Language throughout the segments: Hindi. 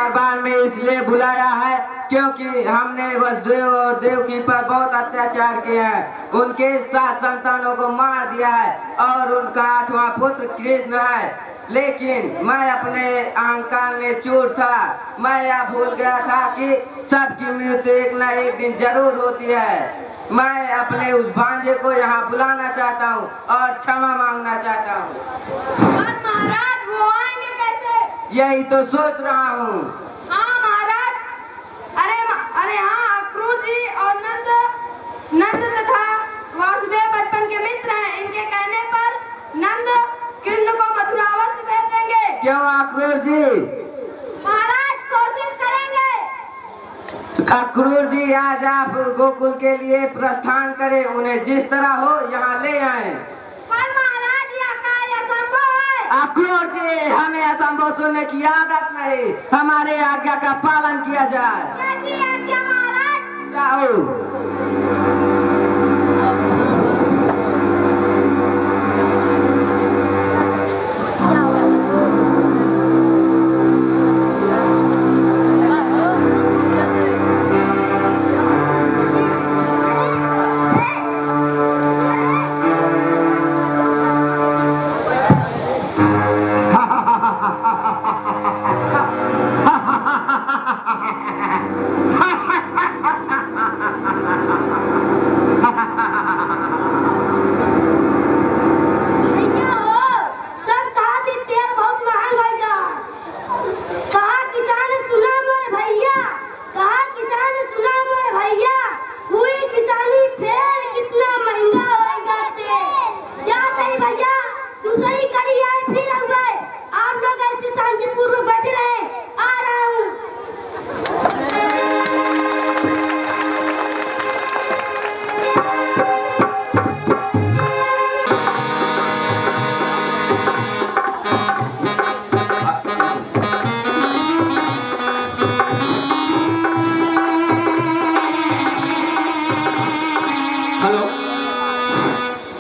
दरबार में इसलिए बुलाया है क्योंकि हमने वसुदेव और देवकी पर बहुत अत्याचार किया है। उनके 7 संतानों को मार दिया है और उनका 8वां पुत्र कृष्ण है। लेकिन मैं अपने अहंकार में चूर था। मैं यह भूल गया था कि सबकी मृत्यु एक न एक दिन जरूर होती है। मैं अपने उस भांजे को यहाँ बुलाना चाहता हूँ और क्षमा मांगना चाहता हूँ। और महाराज वो आएंगे कैसे? यही तो सोच रहा हूँ। हाँ महाराज, अरे हाँ, अक्रूर जी और नंद तथा वासुदेव बचपन के मित्र हैं। इनके कहने पर नंद कृष्ण को मथुरा अवश्य भेज देंगे। क्यों अक्रूर जी? महाराज कोशिश करेंगे। अक्रूर जी आज आप गोकुल के लिए प्रस्थान करें, उन्हें जिस तरह हो यहाँ ले आए। पर महाराज यह कार्य असंभव है। अक्रूर जी, हमें असंभव सुनने की आदत नहीं। हमारे आज्ञा का पालन किया जाए। कैसी आज्ञा महाराज? जाओ।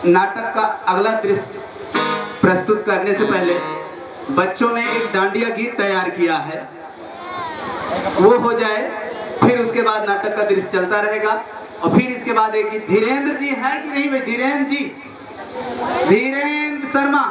नाटक का अगला दृश्य प्रस्तुत करने से पहले बच्चों ने एक डांडिया गीत तैयार किया है, वो हो जाए, फिर उसके बाद नाटक का दृश्य चलता रहेगा। और फिर इसके बाद एक गीत, धीरेन्द्र जी है कि नहीं भाई? धीरेन्द्र जी, धीरेन्द्र शर्मा।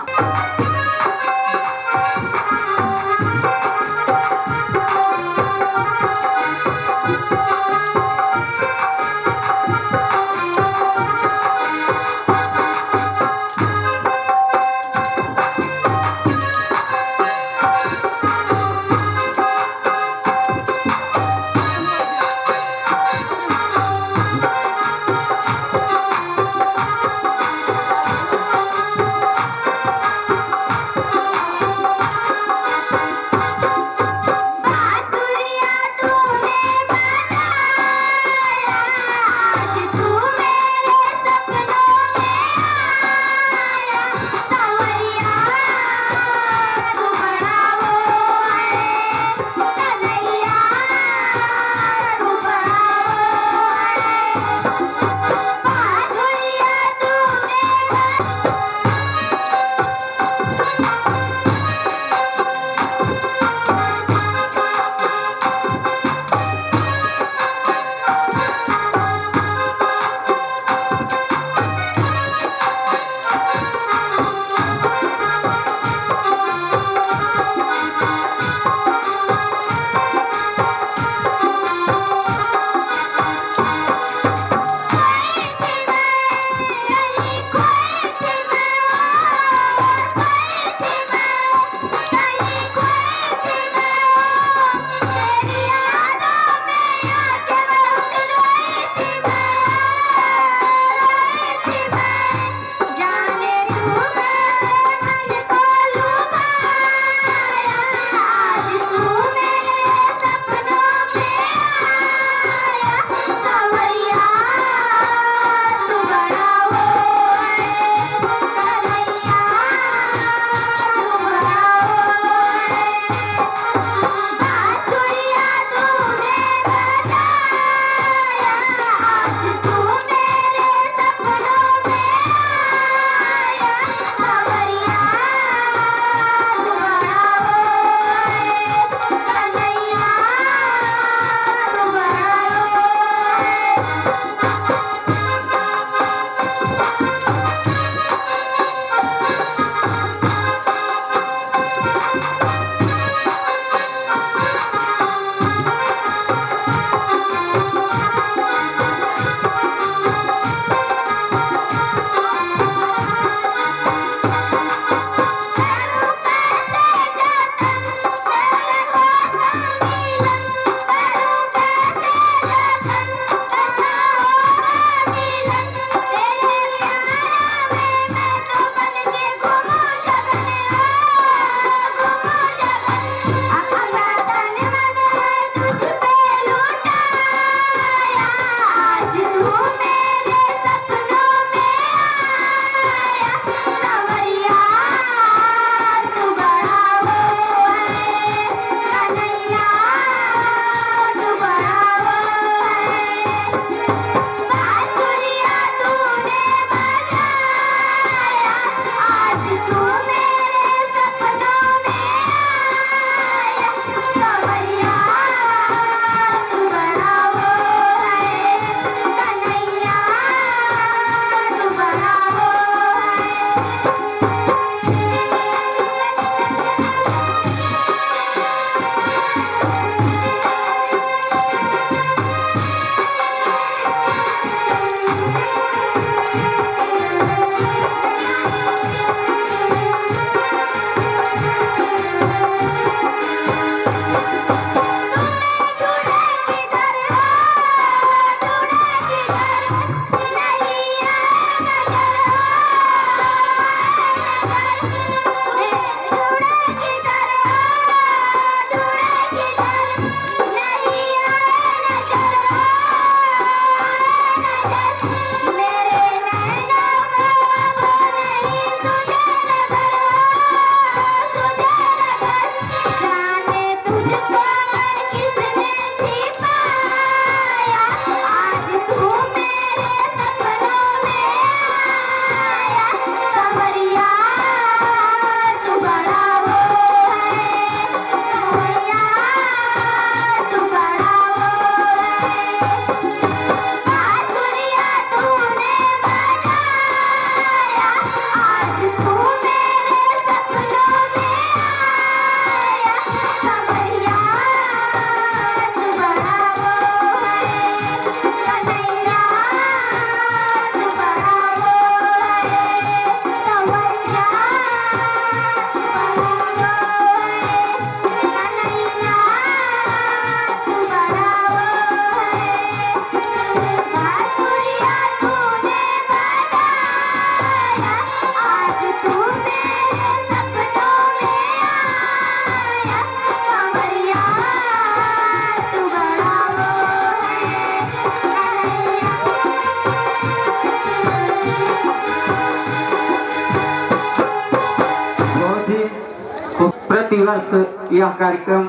प्रतिवर्ष यह कार्यक्रम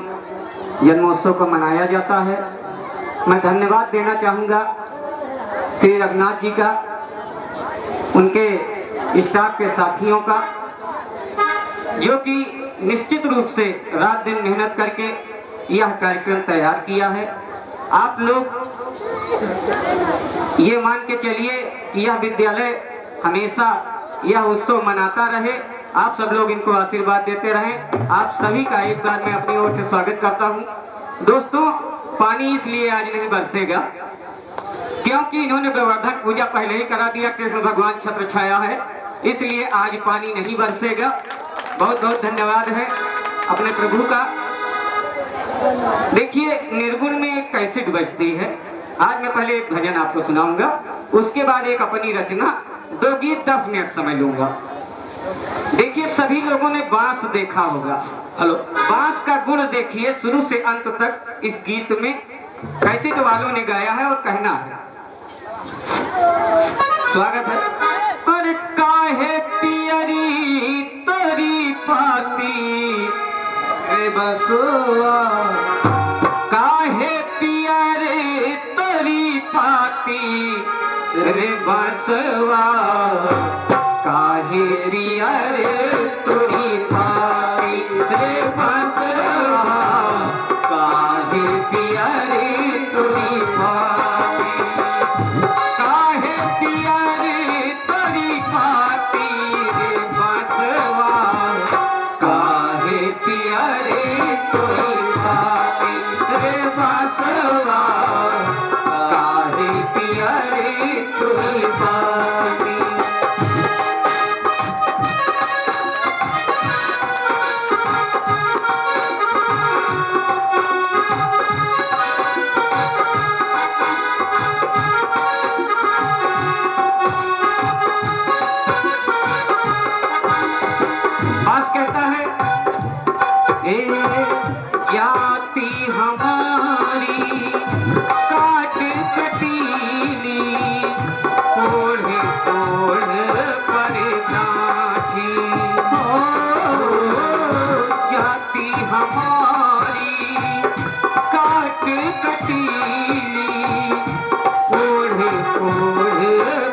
जन्मोत्सव को मनाया जाता है। मैं धन्यवाद देना चाहूँगा श्री रघुनाथ जी का, उनके स्टाफ के साथियों का, जो कि निश्चित रूप से रात दिन मेहनत करके यह कार्यक्रम तैयार किया है। आप लोग ये मान के चलिए कि यह विद्यालय हमेशा यह उत्सव मनाता रहे। आप सब लोग इनको आशीर्वाद देते रहें। आप सभी का एक बार मैं अपनी ओर से स्वागत करता हूं। दोस्तों, पानी इसलिए आज नहीं बरसेगा क्योंकि इन्होंने गोवर्धन पूजा पहले ही करा दिया, कृष्ण भगवान छत्र छाया है, इसलिए आज पानी नहीं बरसेगा। बहुत बहुत धन्यवाद है अपने प्रभु का। देखिए, निर्गुण में एक कैसेट बजती है। आज मैं पहले एक भजन आपको सुनाऊंगा, उसके बाद एक अपनी रचना, 2 गीत 10 मिनट समय लूंगा। देखिए, सभी लोगों ने बांस देखा होगा। हेलो, बांस का गुण देखिए शुरू से अंत तक इस गीत में कैसेट वालों ने गाया है और कहना है। स्वागत है। और काहे पियरी तोरी पाती रे बसुआ, काहे पियरे तोरी पाती रे बसुआ, काहे रिया रे तोरी पाती रे बसुआ, काहे पिया रे तोरी पाती, काहे पिया रे तोरी पाती रे बसुआ, काहे पिया रे तोरी पाती रे बसुआ, काहे पिया रे तोरी पाती। जाती हमारी काट कटीली, ओढ़े ओढ़ पर जाती हो, जाती हमारी काट कटीली, ओढ़े ओढ़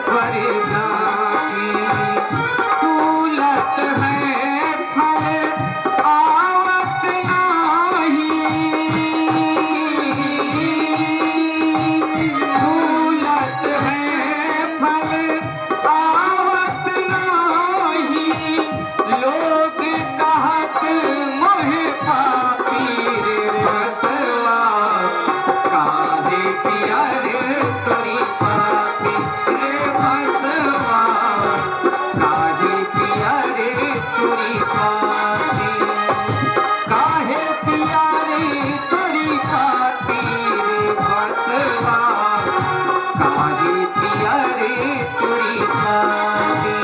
पर जाती, तूलत है फल आवत नाही, तूलत है फल आवत नाही, लोग कहत मोहे पापी रे बसवा, काहे पिया रे तोरी पापी रे बसवा, काहे पिया रे तोरी पापी, काहे पिया रे तोरी पापी रे बसवा, काहे पिया रे तोरी पापी।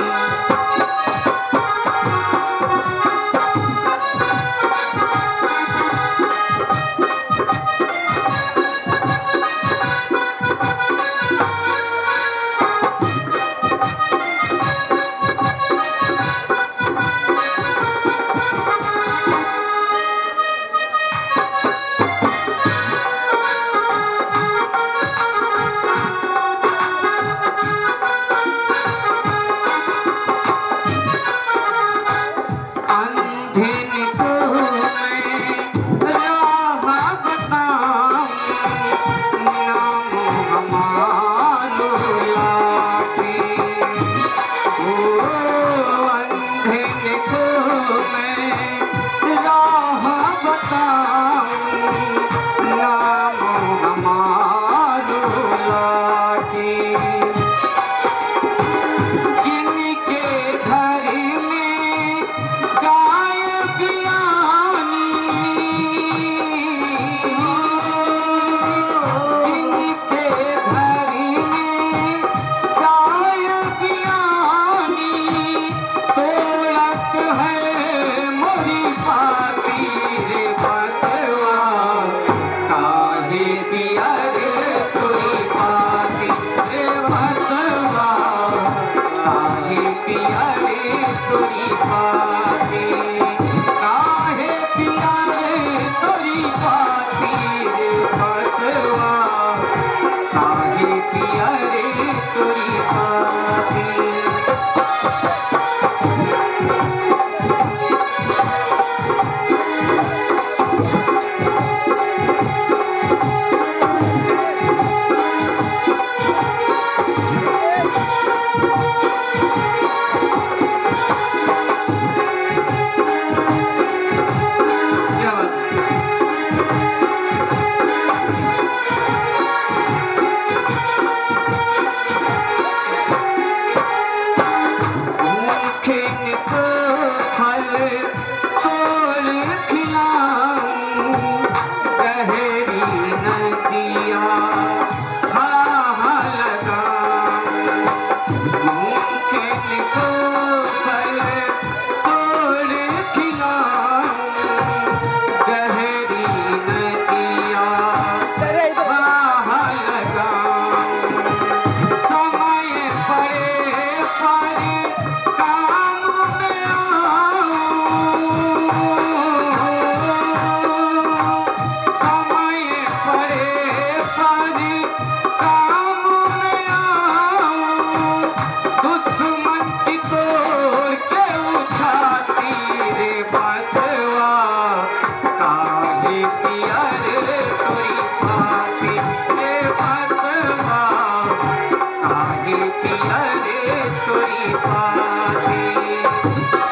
काहे पिया रे तोरी पाती,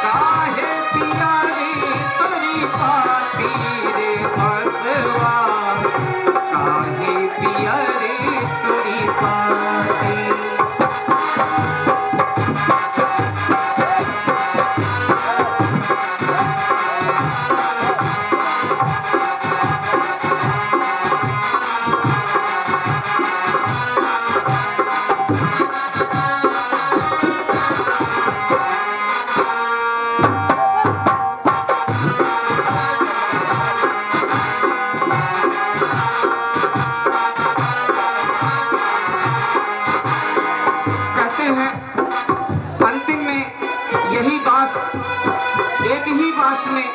काहे पिया रे तोरी पाती रे बसवा, काहे पिया रे तोरी पाती। कहते हैं अंतिम में यही बात, एक ही बात में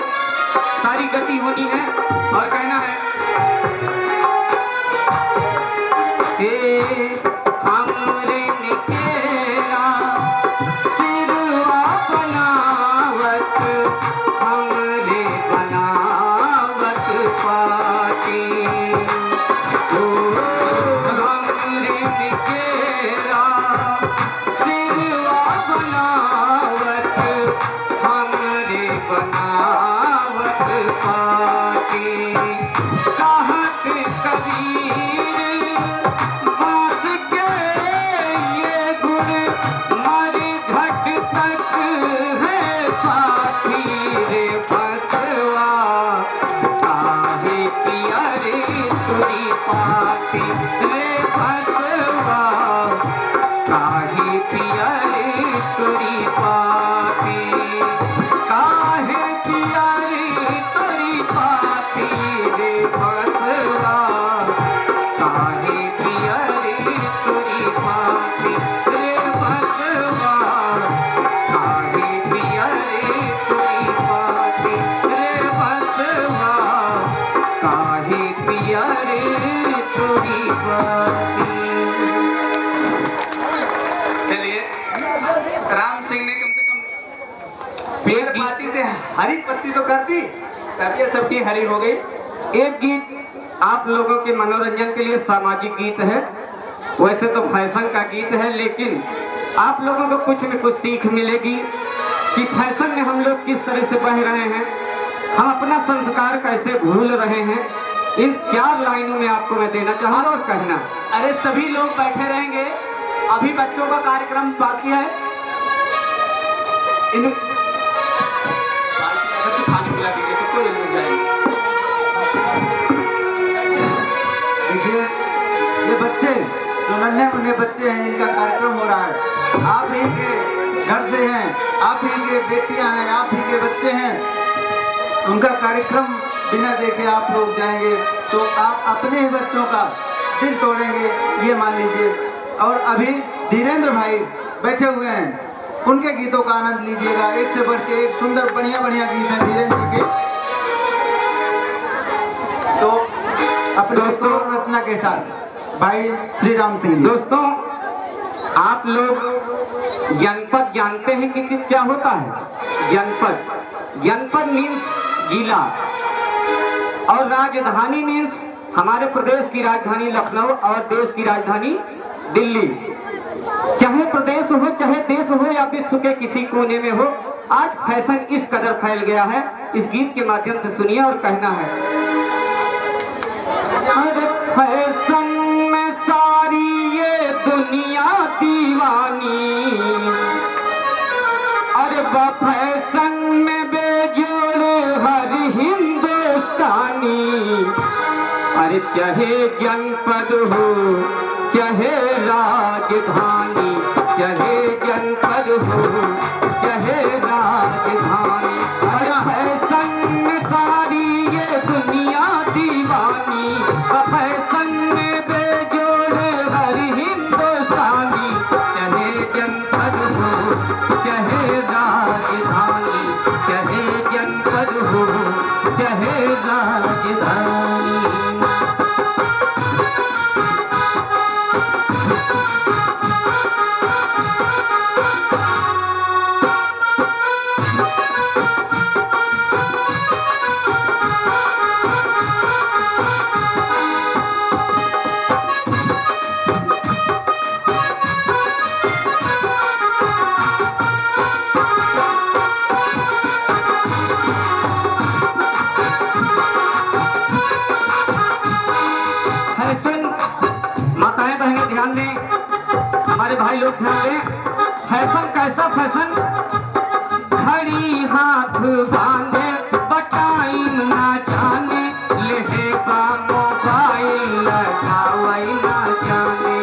सारी गति होनी है और कहना है हमरे निकेरा सिरवा बनावत, हमरे बनावत पाटी, हमरे निकेरा सिरवा बनावत, हमरे बनावत पाटी। कहत कबीर बांस के ये गुण मर घट तक है साथी रे बसवा, काहे पिया रे तोरी पाती रे बसवा, काहे पिया रे तोरी पाती, काहे पिया रे तोरी पाती रे बसवा, काहे पिया रे तोरी पाती रे बसवा, काहे पिया रे तोरी पाती रे बसवा, काहे पिया रे तोरी पाती। चलिए, राम सिंह ने कम से कम पेड़ पाती से हरी पत्ती तो कर दी, तब सबकी हरी हो गई। एक गीत आप लोगों के मनोरंजन के लिए सामाजिक गीत है, वैसे तो फैशन का गीत है, लेकिन आप लोगों को कुछ न कुछ सीख मिलेगी कि फैशन में हम लोग किस तरह से बह रहे हैं, हम अपना संस्कार कैसे भूल रहे हैं। इन 4 लाइनों में आपको मैं देना चाहूँगा और कहना। अरे सभी लोग बैठे रहेंगे, अभी बच्चों का कार्यक्रम बाकी है। इन खाने पिला दीजिए, सबको ले जाएंगे। देखिए ये बच्चे जो नन्हे मुन्ने बच्चे हैं, इनका कार्यक्रम हो रहा है। आप ही के घर से हैं, आप ही के बेटियां हैं, आप ही के बच्चे हैं, उनका कार्यक्रम बिना देखे आप लोग जाएंगे तो आप अपने ही बच्चों का दिल तोड़ेंगे, ये मान लीजिए। और अभी धीरेन्द्र भाई बैठे हुए हैं, उनके गीतों का आनंद लीजिएगा। एक से बढ़ के एक सुंदर बढ़िया बढ़िया गीत हैं धीरेन्द्र जी के। तो अपने दोस्तों रत्ना के साथ भाई श्री राम सिंह जी। दोस्तों, आप लोग जनपद जानते हैं कि क्या होता है? जनपद मीन्स जिला और राजधानी मीन्स हमारे प्रदेश की राजधानी लखनऊ और देश की राजधानी दिल्ली। चाहे प्रदेश हो, चाहे देश हो या विश्व के किसी कोने में हो, आज फैशन इस कदर फैल गया है। इस गीत के माध्यम से सुनिए और कहना है, अरे फैशन में सारी ये दुनिया दीवानी, अरे फैशन में बेजोड़ हर हिंदुस्तानी, अरे चाहे जनपद हो चाहे राजधानी, चाहे जनपद हो चाहे राजधानी, अरे फैशन में सारी ये दुनिया दीवानी, फैशन में बेजोड़ हर हिंदुस्तानी, चाहे जनपद हो चाहे राजधानी, चाहे जनपद हो चाहे राजधानी। लोग ध्यान दें, फैशन कैसा फैशन, घड़ी हाथ बांधे बटाइन ना जाने, लेहे का मोबाइल लगावई ना जाने।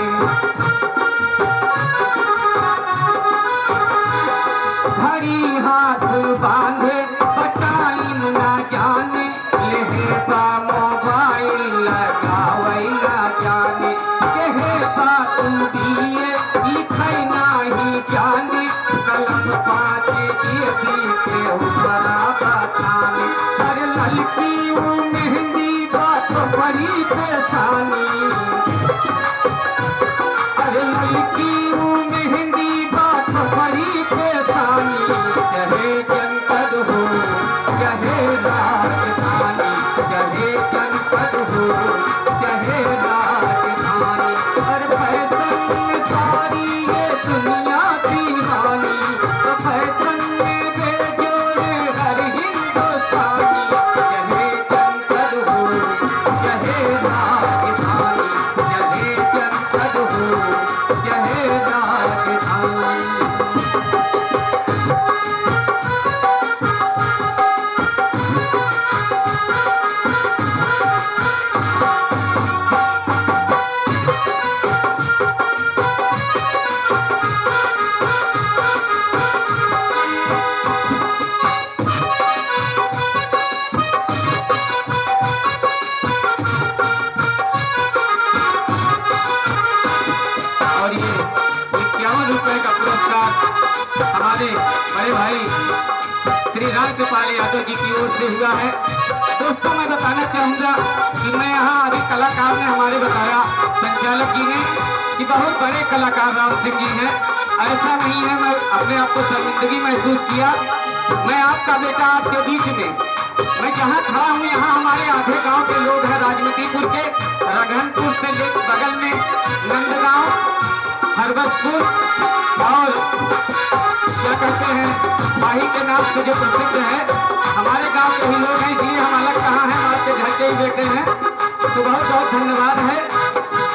घड़ी हाथ बांधे बटाइन ना जाने, लेहे का मोबाइल लगावई ना जाने। केहे बात दिए लिखई नाही जाने, कलम पाँच ये के ऊपरा बताने। अरे लड़की वो मेहंदी बात बड़ी परेशानी, अरे लड़की वो मेहंदी बात बड़ी परेशानी। चाहे जनपद हो चाहे राजधानी, चाहे जनपद हो चाहे राजधानी, और फैशन में सारी ये दुनिया दीवानी, तो फैशन में बेजोड़ हर हिंदुस्तानी। चाहे जनपद हो चाहे राजधानी, चाहे जनपद हो चाहे राजधानी। और ये 51 रुपए का पुरस्कार हमारे बड़े भाई श्री राम कृपाल यादव जी की ओर से हुआ है। दोस्तों मैं बताना चाहूँगा कि मैं यहाँ अभी कलाकार ने हमारे बताया, संचालक जी ने, कि बहुत बड़े कलाकार राम सिंह जी हैं। ऐसा नहीं है, मैं अपने आप को शर्मिंदगी महसूस किया। मैं आपका बेटा आपके बीच में, मैं जहाँ खड़ा हूँ यहाँ हमारे आधे गांव के लोग हैं, राजमतीपुर के, रघनपुर से लेकर बगल में नंदगांव, हरबसपुर और क्या कहते हैं माही के नाम से जो प्रसिद्ध है, हमारे गांव के ही लोग हैं, इसलिए हम अलग कहाँ हैं, आपके घर के ही बेटे हैं। तो बहुत बहुत धन्यवाद है।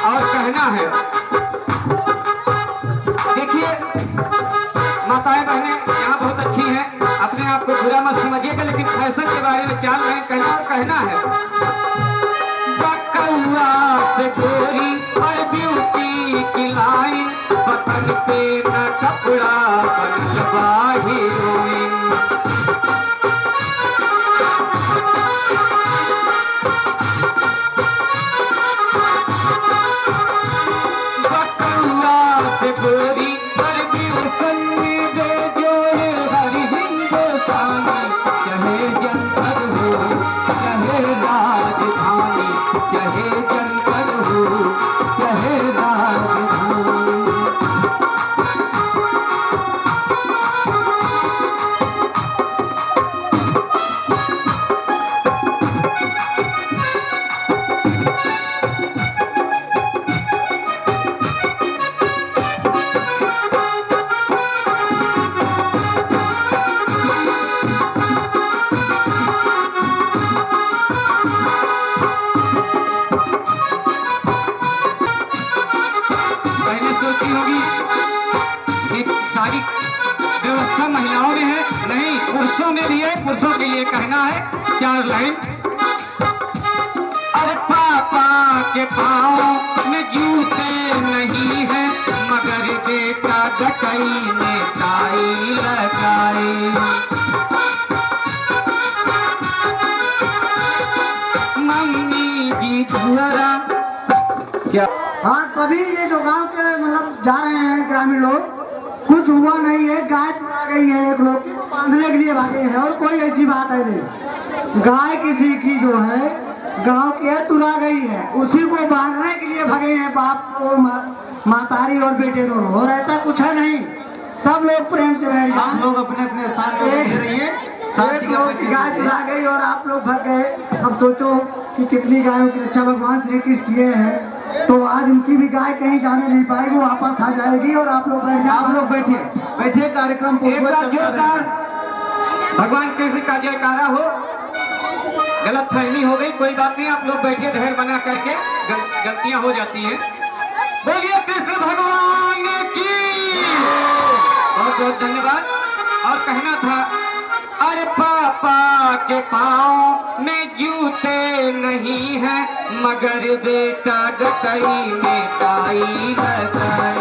और कहना है, देखिए माताएं बहनें यहाँ बहुत अच्छी हैं, अपने आप को बुरा मत समझिएगा, लेकिन फैशन के बारे में 4 लाइन कहना है। बकौआ से गोरी और ब्यूटी की लाइन, बतन पे न कपड़ा बनल बा हीरोइन। बकौआ से गोरी और ब्यूटी दे जो हर हिंदुस्तानी, चाहे जनपद हो चाहे राजधानी, चाहे जनपद हो चाहे राजधानी। व्यवस्था महिलाओं में है, नहीं पुरुषों में भी है। पुरुषों के लिए कहना है 4 लाइन। अरे पापा के पाँव में जूते नहीं है, मगर बेटा गटई में टाई लगाई। मम्मी जी धुरा क्या? हाँ, सभी ये जो गांव के मतलब जा रहे हैं ग्रामीण लोग, कुछ हुआ नहीं है, गाय चुरा गई है, एक लोग की बांधने के लिए भागे हैं, और कोई ऐसी बात है नहीं। गाय किसी की जो है गांव की है, तुरा गई है, उसी को बांधने के लिए भागे हैं, बाप को मातारी और बेटे दोनों, और ऐसा कुछ है नहीं। सब लोग प्रेम से बैठ जाए, लोग अपने अपने स्थान पर बैठे रहिए। गाय चुरा गई और आप लोग भाग गए। अब सोचो कि कितनी गायों की रक्षा भगवान श्री कृष्ण किए हैं, तो आज उनकी भी गाय कहीं जाने नहीं पाएगी, वो वापस आ जाएगी। और आप लोग बैठ जाए, आप लोग बैठिए कार्यक्रम भगवान कृष्ण का जयकारा हो। गलत फहमी हो गई, कोई बात नहीं, आप लोग बैठिए धैर्य बना करके, गलतियां हो जाती हैं। बोलिए कृष्ण भगवान की बहुत धन्यवाद। और कहना था, अरे पापा के पाँव में जूते नहीं है, मगर बेटा गटई में टाई लगाए।